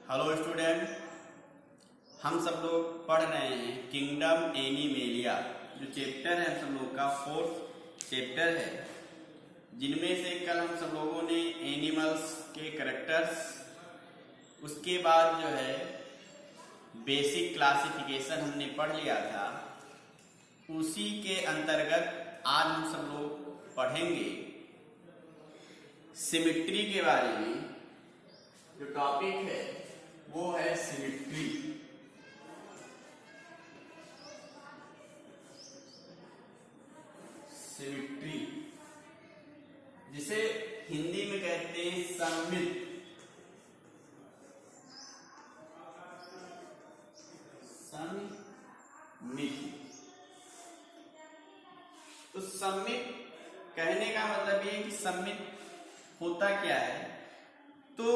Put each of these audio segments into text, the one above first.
Hello student, हम सब लोग पढ़ रहे हैं किंगडम एनिमेलिया। जो चैप्टर है हम सब लोग का 4th चैप्टर है, जिनमें से कल हम सब लोगों ने एनिमल्स के कैरेक्टर्स, उसके बाद जो है बेसिक क्लासिफिकेशन हमने पढ़ लिया था। उसी के अंतर्गत आज हम सब लोग पढ़ेंगे सिमिट्री के बारे में। जो टॉपिक है वो है सिमिट्री। सिमिट्री जिसे हिंदी में कहते हैं सममित। तो सममित कहने का मतलब ये है कि सममित होता क्या है। तो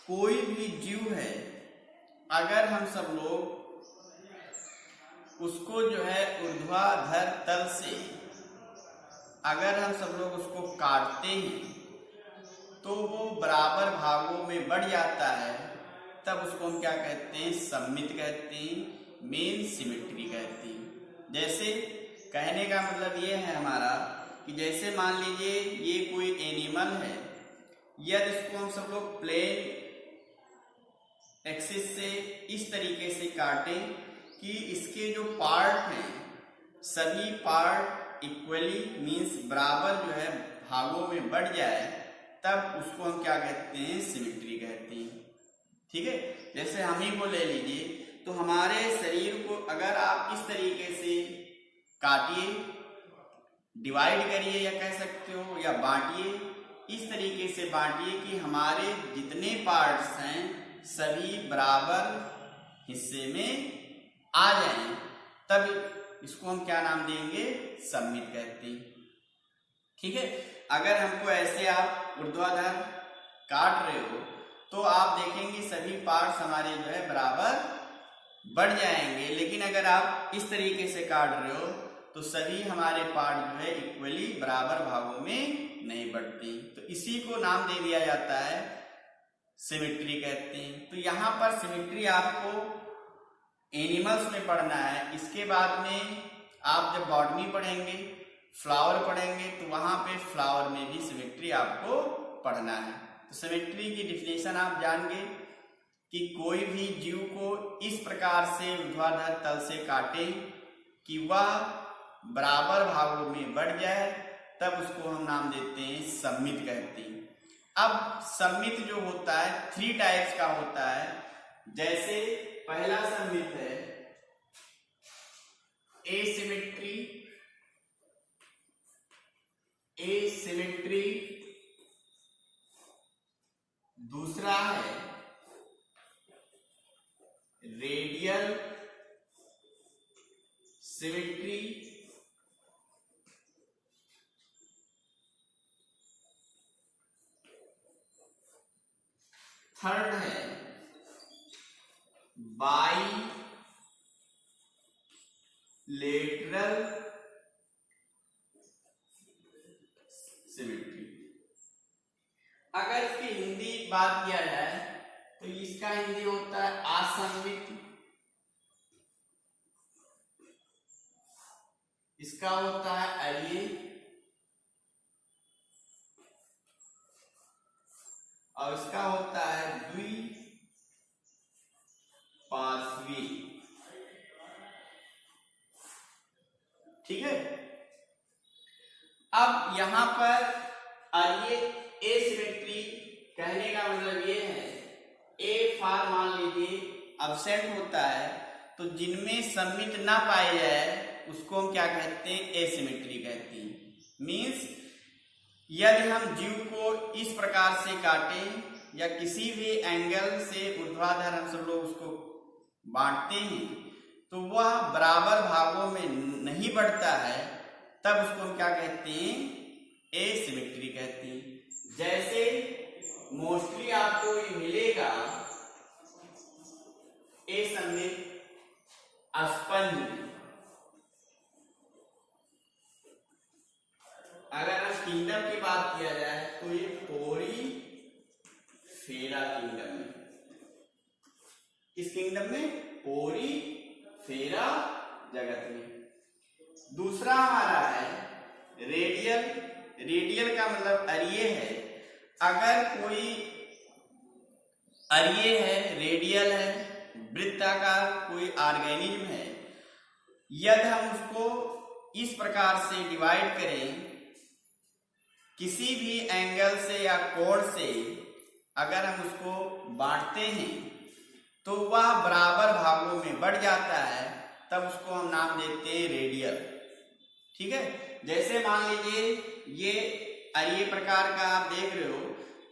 कोई भी जीव है, अगर हम सब लोग उसको जो है ऊर्ध्वाधर तल से अगर हम सब लोग उसको काटते हैं तो वो बराबर भागों में बढ़ जाता है, तब उसको हम क्या कहते हैं? सममित कहते हैं, मेन सिमिट्री कहते हैं। जैसे कहने का मतलब ये है हमारा कि जैसे मान लीजिए ये कोई एनिमल है, यदि इसको हम सब लोग प्लेन एक्सिस से इस तरीके से काटें कि इसके जो पार्ट हैं सभी पार्ट इक्वली मीन्स बराबर जो है भागों में बढ़ जाए, तब उसको हम क्या कहते हैं? सिमिट्री कहते हैं। ठीक है, जैसे हम ही को ले लीजिए, तो हमारे शरीर को अगर आप इस तरीके से काटिए, डिवाइड करिए या कह सकते हो, या बांटिए, इस तरीके से बांटिए कि हमारे जितने पार्ट्स हैं सभी बराबर हिस्से में आ जाएं, तब इसको हम क्या नाम देंगे? सममित कहते हैं। ठीक है, अगर हमको ऐसे आप ऊर्ध्वाधर काट रहे हो तो आप देखेंगे सभी पार्ट्स हमारे जो है बराबर बढ़ जाएंगे, लेकिन अगर आप इस तरीके से काट रहे हो तो सभी हमारे पार्ट जो है इक्वली बराबर भागों में नहीं बढ़ते। तो इसी को नाम दे दिया जाता है सिमिट्री कहते हैं। तो यहाँ पर सिमिट्री आपको एनिमल्स में पढ़ना है। इसके बाद में आप जब बॉटनी पढ़ेंगे, फ्लावर पढ़ेंगे, तो वहां पे फ्लावर में भी सिमिट्री आपको पढ़ना है। तो सिमिट्री की डिफिनेशन आप जान गए कि कोई भी जीव को इस प्रकार से ऊर्ध्वाधर तल से काटे कि वह बराबर भागों में बढ़ जाए, तब उसको हम नाम देते हैं सममित कहते हैं। अब सममित जो होता है 3 टाइप्स का होता है। जैसे पहला सममित है एसिमिट्री, एसिमिट्री। दूसरा है रेडियल सिमिट्री। थर्ड है बाई लेटरल सिमिट्री। अगर इसकी हिंदी बात किया जाए तो इसका हिंदी होता है असममित, इसका होता है अरिय, और इसका होता है द्विपार्श्वी। ठीक है, अब यहां पर अरिय एसिमेट्री कहने का मतलब ये है, ए फार मान लीजिए अब्सेंट होता है, तो जिनमें सममित ना पाए जाए उसको हम क्या कहते हैं? एसिमेट्री कहते हैं। मीन्स यदि हम जीव को इस प्रकार से काटें या किसी भी एंगल से ऊर्ध्वाधर हम सब लोग उसको बांटते हैं तो वह बराबर भागों में नहीं बढ़ता है, तब उसको हम क्या कहते हैं? एसिमेट्री कहते हैं। जैसे मोस्टली आपको ये मिलेगा असममित स्पंज। अगर किंगडम की बात किया जाए तो ये कोरी फेरा किंगडम है। किस किंगडम में? पोरीफेरा जगत में। दूसरा हमारा है रेडियल। रेडियल का मतलब अरिये है। अगर कोई अरिये है, रेडियल है, वृत्ताकार कोई ऑर्गेनिज्म है, यदि हम उसको इस प्रकार से डिवाइड करें, किसी भी एंगल से या कोण से अगर हम उसको बांटते हैं तो वह बराबर भागों में बढ़ जाता है, तब उसको हम नाम देते हैं रेडियल। ठीक है, जैसे मान लीजिए ये अरिये प्रकार का आप देख रहे हो,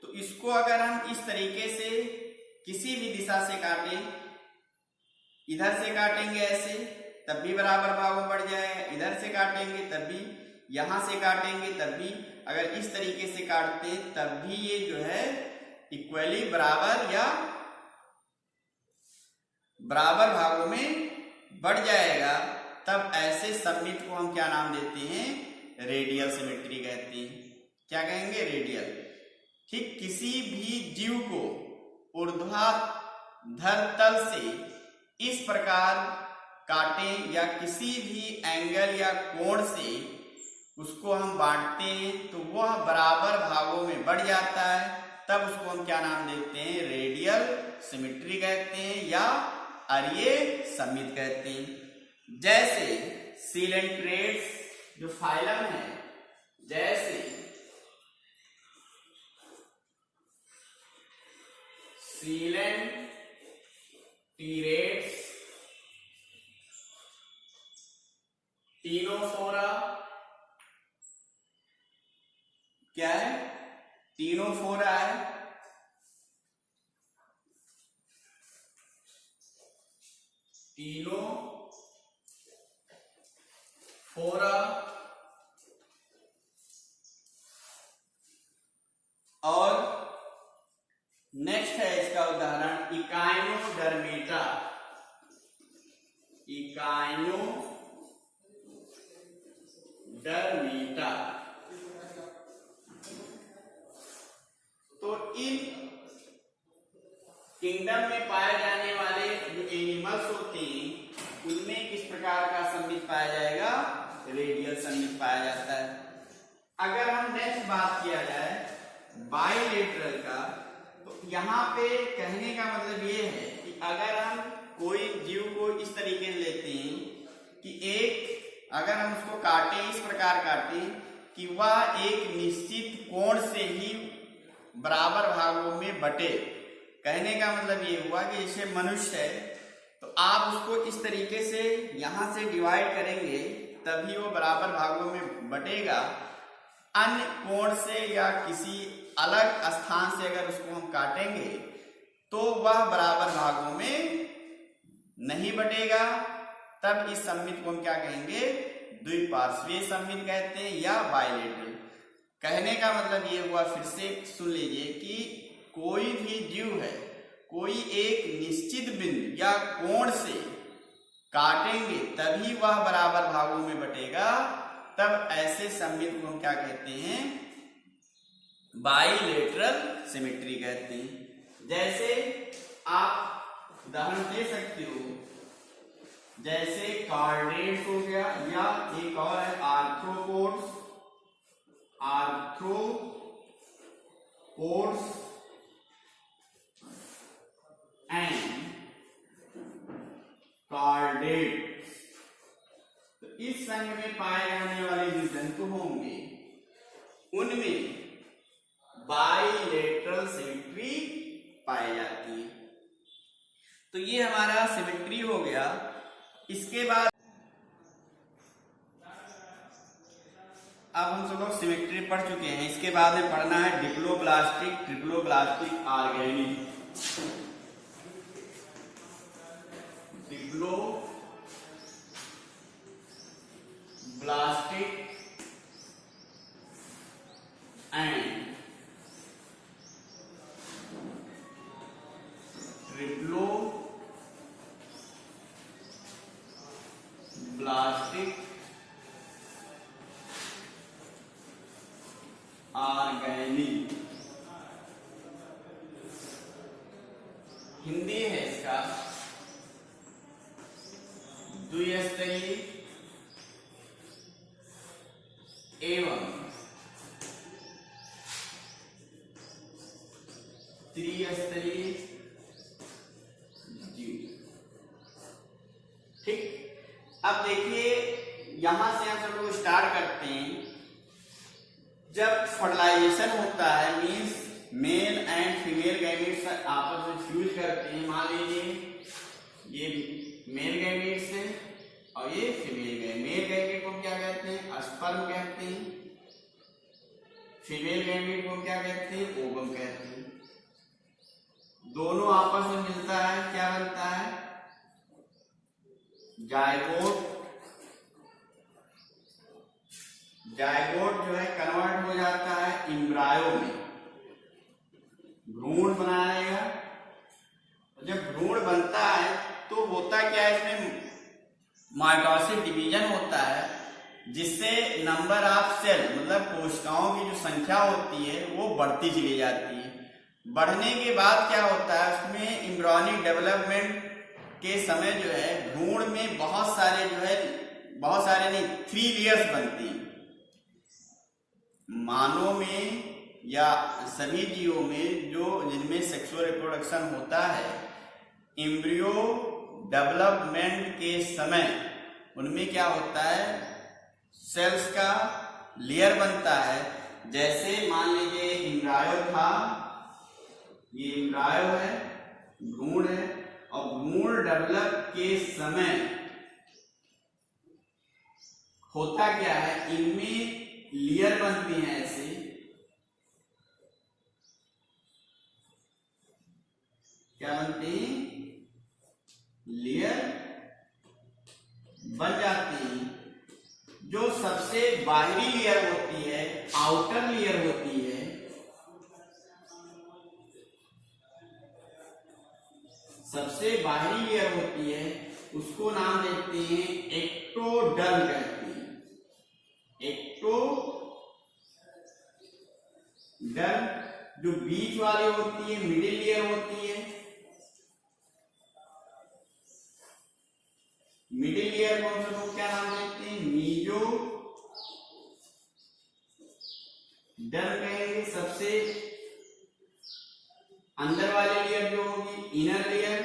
तो इसको अगर हम इस तरीके से किसी भी दिशा से काटें, इधर से काटेंगे ऐसे तब भी बराबर भागों में बढ़ जाएगा, इधर से काटेंगे तब भी, यहां से काटेंगे तब भी, अगर इस तरीके से काटते हैं तब भी ये जो है इक्वली बराबर या बराबर भागों में बढ़ जाएगा। तब ऐसे सममित को हम क्या नाम देते हैं? रेडियल सिमेट्री कहते हैं। क्या कहेंगे? रेडियल। ठीक, किसी भी जीव को ऊर्ध्वाधर तल से इस प्रकार काटें या किसी भी एंगल या कोण से उसको हम बांटते हैं तो वह बराबर भागों में बढ़ जाता है, तब उसको हम क्या नाम देते हैं? रेडियल सिमेट्री कहते हैं या अरिये सममित कहते हैं। जैसे सीलेंट्रेट्स जो फाइलम है, जैसे सीलेंटीरेट्स, टीनोफोरा, क्या है? टीनोफोरा है, टीनोफोरा और नेक्स्ट है इसका उदाहरण इकाइनोडर्मेटा। इकाइनोडर्मेटा। तो इन किंगडम में पाए जाने वाले जो एनिमल्स होते हैं उनमें किस प्रकार का सममित पाया जाएगा? रेडियल सममित पाया जाता है। अगर हम नेक्स्ट बात किया जाए बाइलेटरल का, तो यहाँ पे कहने का मतलब ये है कि अगर हम कोई जीव को इस तरीके से लेते हैं कि एक, अगर हम उसको काटें, इस प्रकार काटें कि वह एक निश्चित कोण से ही बराबर भागों में बटे। कहने का मतलब ये हुआ कि जैसे मनुष्य है तो आप उसको इस तरीके से यहां से डिवाइड करेंगे तभी वो बराबर भागों में बटेगा। अन्य कोण से या किसी अलग स्थान से अगर उसको हम काटेंगे तो वह बराबर भागों में नहीं बटेगा। तब इस सममित को हम क्या कहेंगे? द्विपार्श्वीय सममित कहते हैं या बाइलेटरल। कहने का मतलब ये हुआ, फिर से सुन लीजिए, कि कोई भी जीव है, कोई एक निश्चित बिंदु या कोण से काटेंगे तभी वह बराबर भागों में बटेगा। तब ऐसे सममित को हम क्या कहते हैं? बाइलेटरल सिमेट्री कहते हैं। जैसे आप उदाहरण दे सकते हो, जैसे कार्डेट्स हो गया, या एक और है आर्थ्रोपोड्स। Arthropods and chordates. तो इस संघ में पाए जाने वाले जो जंतु होंगे उनमें बाइलेटरल सिमेट्री पाई जाती है। तो ये हमारा सिमेट्री हो गया। इसके बाद अब हम सब लोग सिमेट्री पढ़ चुके हैं, इसके बाद में पढ़ना है diploblastic, triploblastic organism. Diploblastic and triploblastic organism. Hindi है इसका द्विस्तरीय एवं त्रिस्तरीय जीव। ठीक, अब देखिए यहां से हम सब लोग स्टार्ट करते हैं। जब फर्टिलाइजेशन होता है means male and female gametes आपस में फ्यूज करते हैं। मान लीजिए ये मेल गैमेट्स है और ये फीमेल गैमेट। मेल गैमेट को क्या कहते हैं? स्पर्म कहते हैं। फीमेल गैमेट को क्या कहते हैं? ओवम कहते हैं। दोनों आपस में मिलता है, क्या बनता है? जायगोट। जायगोट जो है कन्वर्ट हो जाता है एम्ब्रायो में, भ्रूण बनाएगा। जब भ्रूण बनता है तो होता क्या है, इसमें माइटोसिस डिवीजन होता है, जिससे नंबर ऑफ सेल मतलब कोशिकाओं की जो संख्या होती है वो बढ़ती चली जाती है। बढ़ने के बाद क्या होता है, उसमें एम्ब्रियोनिक डेवलपमेंट के समय जो है भ्रूण में बहुत सारे नहीं 3 लेयर्स बनती हैं। मानव में या सभी जीवों में जो जिनमें सेक्सुअल रिप्रोडक्शन होता है, एम्ब्रियो डेवलपमेंट के समय उनमें क्या होता है, सेल्स का लेयर बनता है। जैसे मान लीजिए एम्ब्रायो था, ये एम्ब्रायो है, भ्रूण है, और भ्रूण डेवलप के समय होता क्या है, इनमें लेयर बनती हैं। ऐसे क्या बनती हैं? लेयर बन जाती हैं। जो सबसे बाहरी लेयर होती है, आउटर लेयर होती है, सबसे बाहरी लेयर होती है, उसको नाम देते हैं एक्टोडर्म कहते हैं। एक्टोडर्म जो बीच वाली होती है, मिडिल लेयर होती है। मिडिल लेयर को हम लोग क्या नाम देते हैं? मीजोडर्म कहेंगे। सबसे अंदर वाली लेयर जो होगी, इनर लेयर,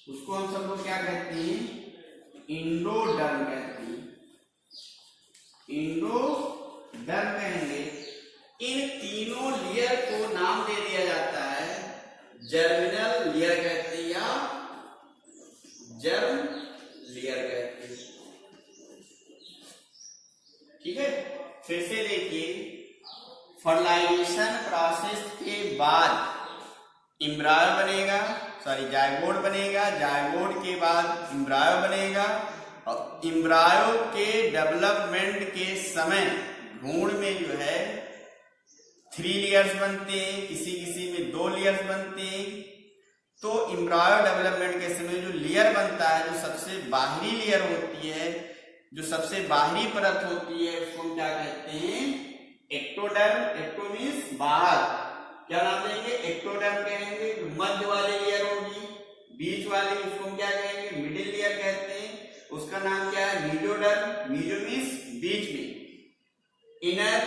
उसको हम सब लोग क्या कहते हैं? इंडोडर्म कहते हैं। इंडोडर्म कहेंगे। इन तीनों लेयर को नाम दे दिया जाता है जर्मिनल लेयर कहते हैं या जर्म लेयर कहते हैं। ठीक है, फिर से देखिए, फर्टिलाइजेशन प्रोसेस के बाद एम्ब्रायो बनेगा, जायगोट बनेगा। जायगोट के बाद एम्ब्रायो बनेगा, और एम्ब्रायो के डेवलपमेंट के समय भ्रूण में जो है 3 लेयर्स बनते हैं, किसी किसी में 2 लेयर्स बनते हैं। तो एम्ब्रायो डेवलपमेंट के समय जो लेयर बनता है, जो सबसे बाहरी लेयर होती है, जो सबसे बाहरी परत होती है, उसको हम क्या कहते हैं? एक्टोडर्म। एक्टो मीन्स बाहर, क्या नाम देंगे? एक्टोडर्म कहेंगे। मध्य वाली लेयर होगी, बीच वाली, उसको हम क्या कहेंगे? मिडिल लेयर कहते हैं। उसका नाम क्या है? मीजोडर्म। मीजो मीन्स बीच में। इनर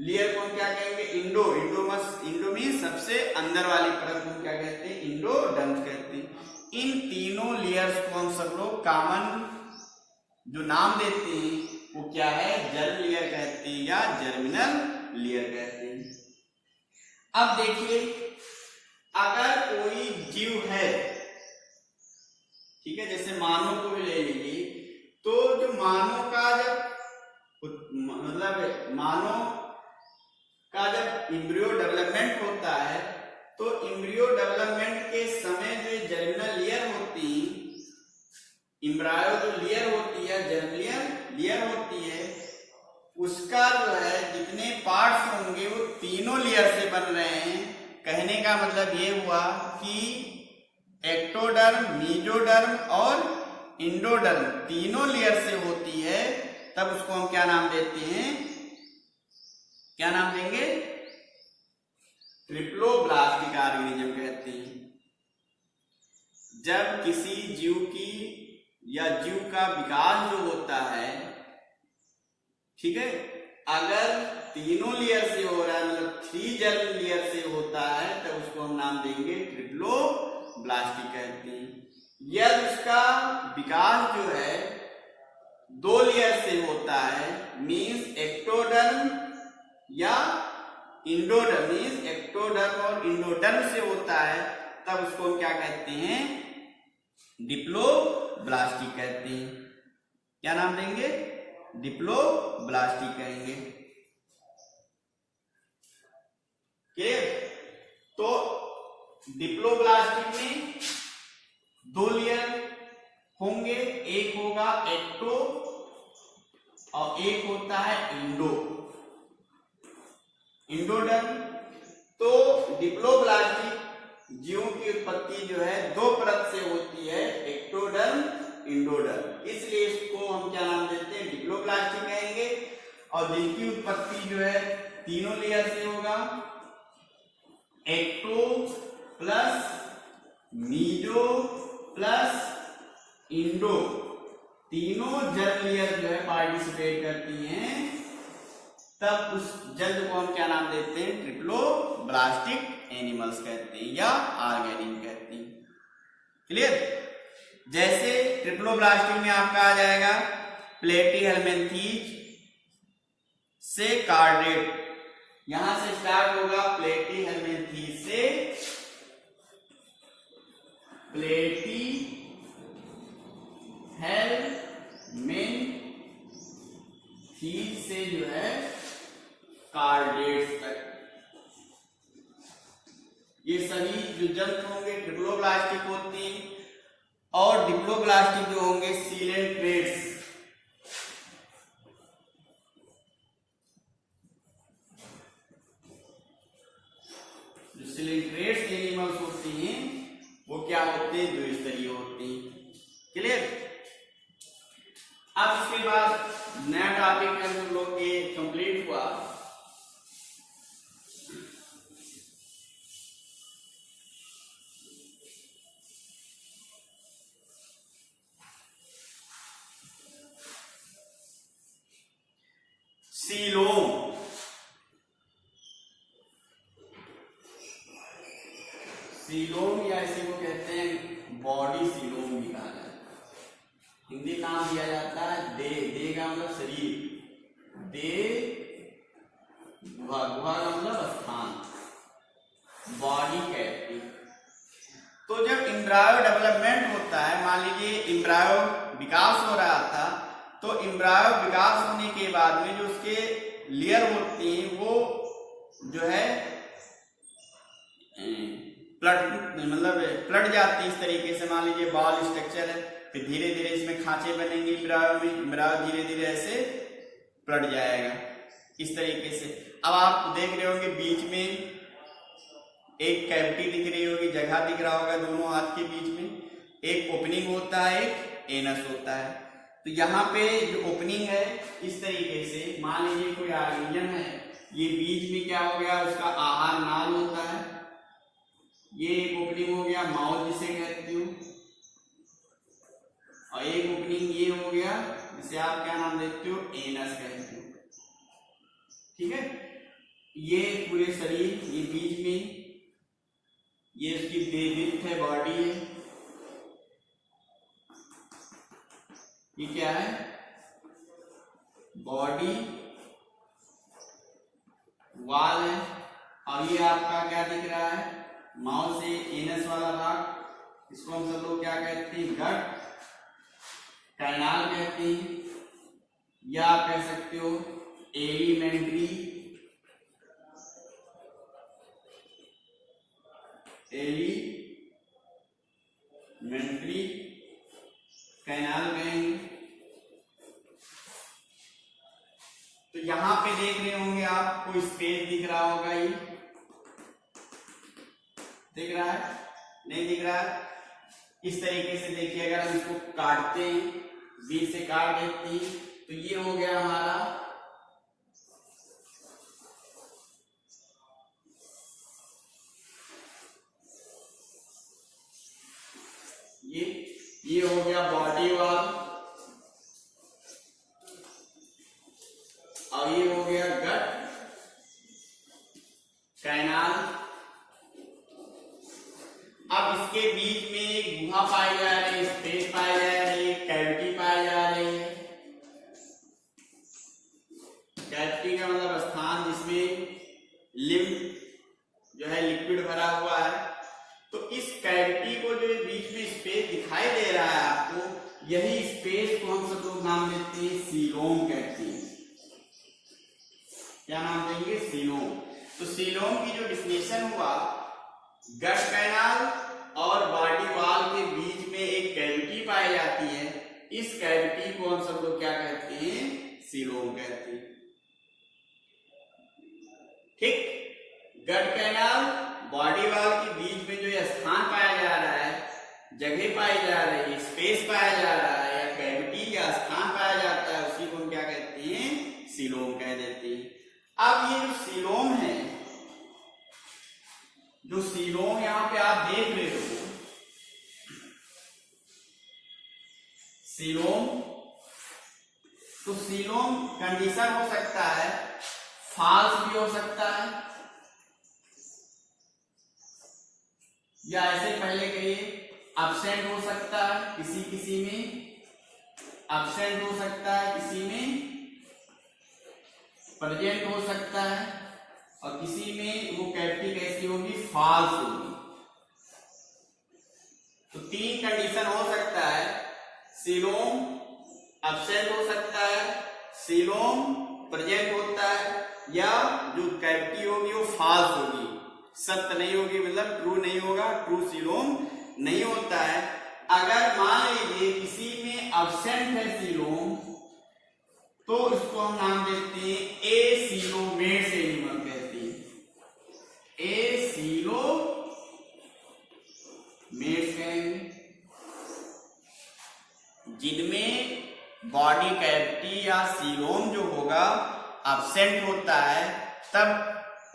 लेयर को हम क्या कहेंगे? इंडो। इंडो मीन्स सबसे अंदर वाली परत को हम क्या कहते हैं? इंडोडर्म कहते हैं। इन तीनों लेयर्स को हम सब लोग कॉमन जो नाम देते हैं वो क्या है? जर्म लेयर कहते हैं या जर्मिनल लेयर कहते हैं। अब देखिए, अगर कोई जीव है, ठीक है, जैसे मानव को भी ले लीजिए, तो जो मानव का जब एम्ब्रियो डेवलपमेंट होता है, तो एम्ब्रियो डेवलपमेंट के समय जो जर्मिनल लेयर होती है, एम्ब्रायो जो लेयर होती है, जर्मिनल लेयर होती है, उसका जो है जितने पार्ट्स होंगे वो तीनों लेयर से बन रहे हैं। कहने का मतलब ये हुआ कि एक्टोडर्म, मीजोडर्म और इंडोडर्म तीनों लेयर से होती है। तब उसको हम क्या नाम देते हैं? क्या नाम देंगे? ट्रिप्लोब्लास्टिक ऑर्गेनिज्म कहते हैं। जब किसी जीव की या जीव का विकास जो होता है, ठीक है, अगर तीनों लेयर से हो रहा है, मतलब 3 जर्म लेयर से होता है, तब उसको हम नाम देंगे ट्रिप्लोब्लास्टिक कहते हैं। यदि उसका विकास जो है 2 लेयर से होता है, मीन्स एक्टोडर्म या इंडोडर्म, मीन्स एक्टोडर्म और इंडोडर्म से होता है, तब उसको हम क्या कहते हैं, डिप्लोब्लास्टिक कहते हैं। क्या नाम देंगे, डिप्लोब्लास्टिक कहेंगे। क्लियर? तो डिप्लोब्लास्टिक में 2 लेयर होंगे, एक होगा एक्टो और एक होता है इंडोडर्म। तो डिप्लोब्लास्टिक जीवों की उत्पत्ति जो है 2 परत से होती है, एक्टोडर्म, इंडोडर्म, इसलिए इसको हम क्या नाम देते हैं, डिप्लोब्लास्टिक कहेंगे। और जिनकी उत्पत्ति जो है तीनों लेयर से होगा, ecto plus meso plus endo, तीनों जर्म लेयर जो है पार्टिसिपेट करती हैं, तब उस जल्द को हम क्या नाम देते हैं, ट्रिप्लोब्लास्टिक एनिमल्स कहते हैं या ऑर्गेनिम कहते हैं। क्लियर? जैसे ट्रिप्लोब्लास्टिक में आपका आ जाएगा प्लेटीहेल्मिन्थीज से कार्डेट, यहां से स्टार्ट होगा प्लेटीहेल्मिन्थीज से, प्लेटीहेल्मिन्थीज से जो है कार्डेट्स तक, ये सभी जो जंतु होंगे ट्रिप्लोब्लास्टिक होते हैं। और डिप्लोब्लास्टिक जो होंगे सीलेंट्रेट्स, जो सीलेंट्रेट्स एनिमल्स होते हैं वो क्या होते हैं, द्विस्तरीय होते हैं। क्लियर? अब इसके बाद नया टॉपिक हम लोग ये कंप्लीट हुआ, सीलोम। सीलोम या इसी को कहते हैं बॉडी सीलोम भी कहा जाता है। हिंदी नाम दिया जाता है दे का मतलब शरीर, गुहा का मतलब स्थान, बॉडी कहते हैं। तो जब एम्ब्रायो डेवलपमेंट होता है, मान लीजिए एम्ब्रायो विकास हो रहा था, तो एम्ब्रायो विकास होने के बाद में जो उसके लेयर होती हैं वो जो है पलट जाती है इस तरीके से। मान लीजिए बॉल स्ट्रक्चर है, फिर धीरे धीरे इसमें खांचे बनेंगे एम्ब्रायो में, एम्ब्रायो धीरे धीरे ऐसे पलट जाएगा इस तरीके से। अब आप देख रहे होंगे बीच में एक कैविटी दिख रही होगी, जगह दिख रहा होगा दोनों हाथ के बीच में, एक ओपनिंग होता है, एक एनस होता है। तो यहाँ पे जो ओपनिंग है इस तरीके से, मान लीजिए कोई ऑर्गेनिज्म है, ये बीच में क्या हो गया, उसका आहार नाल होता है, ये एक ओपनिंग हो गया माउथ जिसे कहते हो, और एक ओपनिंग ये हो गया जिसे आप क्या नाम देते हो, एनस कहते हो। ठीक है? ये पूरे शरीर, ये बीच में ये उसकी विड्थ है, बॉडी है, ये क्या है, बॉडी वाल है। और ये आपका क्या दिख रहा है, माउथ से एनस वाला भाग, इसको हम सब लोग क्या कहते हैं, गट कैनाल कहते हैं, या आप कह सकते हो एलिमेंट्री कैनाल कहेंगे। तो यहां पे देख रहे होंगे आप, कोई स्पेस दिख रहा होगा, ये दिख रहा है, नहीं दिख रहा है, इस तरीके से देखिए। अगर हम इसको काटते हैं, बीच से काट देते हैं, तो ये हो गया हमारा ये हो गया बॉडी वॉल और ये हो गया गट कैनाल। अब इसके बीच में एक गुहा पाई जा रही है, स्पेस पाई जा रही है, कैविटी पाई जा रही है। कैविटी का मतलब स्थान जिसमें लिम्फ जो है लिक्विड भरा हुआ है। तो इस कैविटी को जो बीच में स्पेस दिखाई दे रहा है आपको, यही स्पेस को हम सब लोग नाम देते हैं सीलोम कहते हैं। क्या नाम देंगे? सीलोम। तो सीलोम की जो डिफिनेशन हुआ, गट कैनाल और बॉडी वॉल के बीच में एक कैविटी पाई जाती है, इस कैविटी को हम सब लोग क्या कहते हैं? सीलोम कहते हैं। ठीक, गट कैनाल बॉडी वॉल के बीच में जो स्थान पाया जा रहा है, जगह पाई जा रही है, स्पेस पाया जा रहा है या कैविटी या स्थान पाया जाता है, उसी को हम क्या कहते हैं? सीलोम कह देते हैं। अब ये जो सीलोम है, जो सीलोम यहां पे आप देख रहे हो, सीलोम, तो सीलोम कंडीशन हो सकता है, फॉल्स भी हो सकता है, या ऐसे पहले कहिए एब्सेंट हो सकता है, किसी किसी में एब्सेंट हो सकता है, किसी में प्रेजेंट हो सकता है, और किसी में वो कैविटी कैसी होगी? फॉल्स होगी। तो तीन कंडीशन हो सकता है, सीलोम एब्सेंट हो सकता है, सीलोम प्रेजेंट होता है, या जो कैविटी होगी वो फॉल्स होगी, सत्य नहीं होगी, मतलब ट्रू नहीं होगा, ट्रू सीलोम नहीं होता है। अगर मान लीजिए किसी में एब्सेंट है सीलोम, तो इसको हम नाम देते हैं एसीलोमेट्स एनिमल कहते हैं। एसीलोमेट्स कहेंगे जिनमें बॉडी कैविटी या सीलोम जो होगा एब्सेंट होता है, तब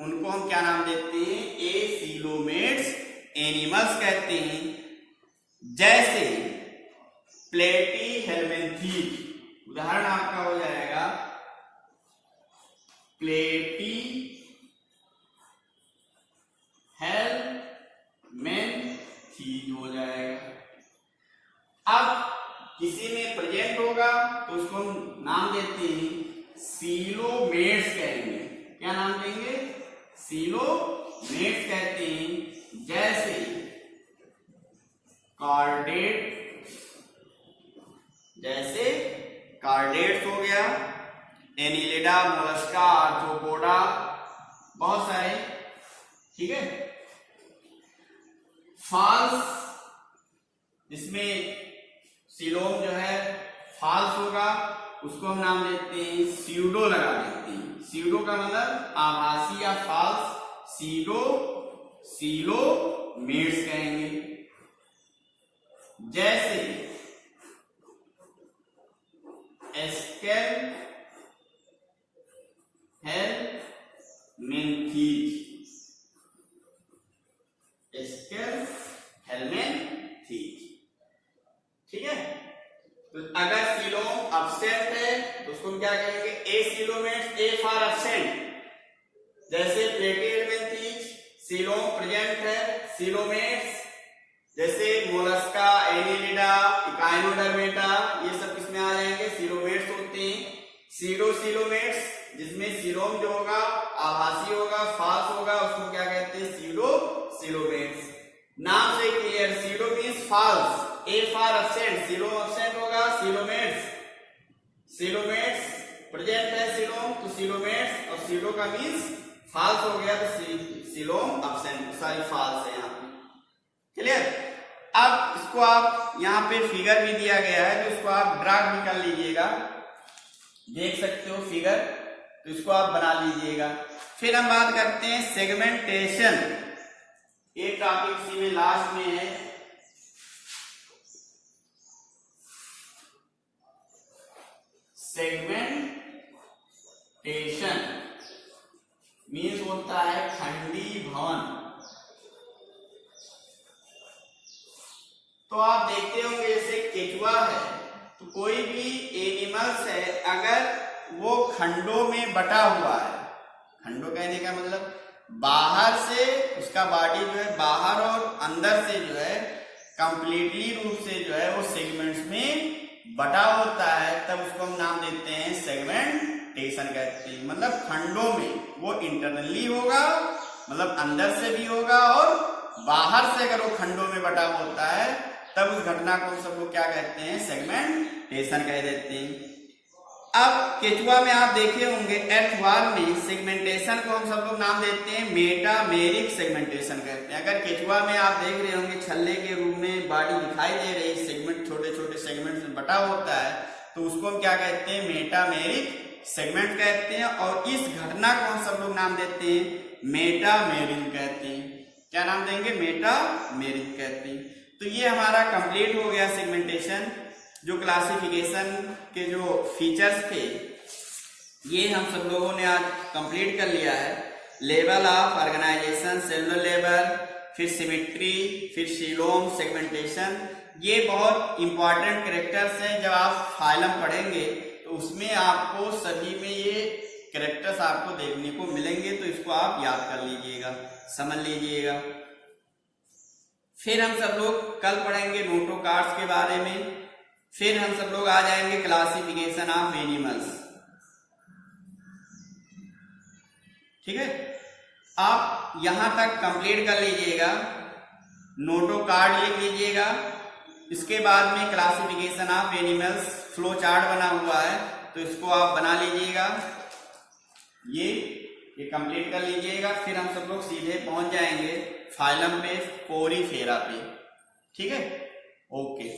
उनको हम क्या नाम देते हैं? एसीलोमेट्स एनिमल्स कहते हैं। जैसे प्लेटीहेल्मिन्थीज, उदाहरण आपका हो जाएगा प्लेटीहेल्मिन्थीज हो जाएगा। अब किसी में प्रेजेंट होगा तो उसको हम नाम देते हैं सीलोमेट्स कहेंगे। क्या नाम देंगे? सीलोमेट्स कहते हैं। जैसे कार्डेट्स, जैसे कार्डेट्स हो गया, एनिलिडा, मोलस्का, आर्थ्रोपोडा, बहुत सारे, ठीक है। फॉल्स, जिसमें सीलोम जो है फॉल्स होगा, उसको हम नाम देते हैं स्यूडो, लगा देते हैं। स्यूडो का मतलब आभासी या फॉल्स, सीलोमेट्स कहेंगे। जैसे एस्केल हेल्मिन्थीज, एस्केल हेल्मिन्थीज, ठीक है। तो अगर सीलोम एब्सेंट है तो उसको हम क्या कहेंगे? एसीलोमेट्स, ए फॉर एब्सेंट। जैसे प्लेटीहेल्मिन्थीज, सीलोम प्रेजेंट है, सीलोमेट्स। जैसे मोलस्का, एनिलिडा, इकाइनोडर्मेटा, ये सब किसमें आ जाएंगे? सीलोमेट्स होते हैं। सीलोमेट्स, जिसमें सीलोम जो होगा आभासी होगा, फॉल्स होगा, उसको क्या कहते हैं? सीलोमेट्स। नाम से clear, coelo means false, A for absent, coelom absent होगा, सीलोमेट्स प्रेजेंट है सीलोम, तो सीलोमेट्स, और सीलो का मीन्स फॉल्स हो गया, तो सीलोम एब्सेंट, सारी फॉल्स है यहाँ पे। क्लियर? अब इसको आप यहाँ पे फिगर भी दिया गया है, तो इसको आप ड्रा भी कर लीजिएगा, देख सकते हो फिगर, तो इसको आप बना लीजिएगा। फिर हम बात करते हैं सेगमेंटेशन। एक टॉपिक इसी में लास्ट में है, सेगमेंटेशन मीन्स होता है खंडीभवन। तो आप देखते होंगे जैसे केचुआ है, तो कोई भी एनिमल्स है अगर वो खंडों में बटा हुआ है, खंडों कहने का मतलब बाहर से उसका बॉडी जो है बाहर और अंदर से जो है कंप्लीटली रूप से जो है वो सेगमेंट्स में बटा होता है, तब उसको हम नाम देते हैं सेगमेंटेशन कहते हैं। मतलब खंडों में वो इंटरनली होगा, मतलब अंदर से भी होगा, और बाहर से अगर वो खंडों में बटा होता है तब उस घटना को सब लोग क्या कहते हैं, सेगमेंटेशन कह देते हैं। अब केचुआ में आप देखे होंगे एर्थवॉर्म में सेगमेंटेशन को हम सब लोग नाम देते हैं मेटामेरिक सेगमेंटेशन कहते हैं। अगर केचुआ में आप देख रहे होंगे छल्ले के रूप में बॉडी दिखाई दे रही है, सेगमेंट छोटे छोटे सेगमेंट में बटा होता है, तो उसको हम क्या कहते हैं, मेटामेरिक सेगमेंट कहते हैं। और इस घटना को हम सब लोग नाम देते हैं मेटामेरिक कहते हैं। क्या नाम देंगे, मेटामेरिक कहते हैं। तो ये हमारा कंप्लीट हो गया सेगमेंटेशन। जो क्लासिफिकेशन के जो फीचर्स थे ये हम सब लोगों ने आज कंप्लीट कर लिया है। Level of organisation, cellular level, फिर सिमेट्री, फिर सीलोम, सेगमेंटेशन, ये बहुत इंपॉर्टेंट कैरेक्टर्स हैं। जब आप फाइलम पढ़ेंगे तो उसमें आपको सभी में ये कैरेक्टर्स आपको देखने को मिलेंगे, तो इसको आप याद कर लीजिएगा, समझ लीजिएगा। फिर हम सब लोग कल पढ़ेंगे नोटोकार्ड्स के बारे में। फिर हम सब लोग आ जाएंगे क्लासिफिकेशन ऑफ एनिमल्स। ठीक है, आप यहां तक कंप्लीट कर लीजिएगा, नोटोकार्ड लिख लीजिएगा। इसके बाद में classification of animals flow chart बना हुआ है, तो इसको आप बना लीजिएगा, ये कंप्लीट कर लीजिएगा। फिर हम सब लोग सीधे पहुंच जाएंगे फाइलम पे, पोरीफेरा पे। ठीक है, ओके।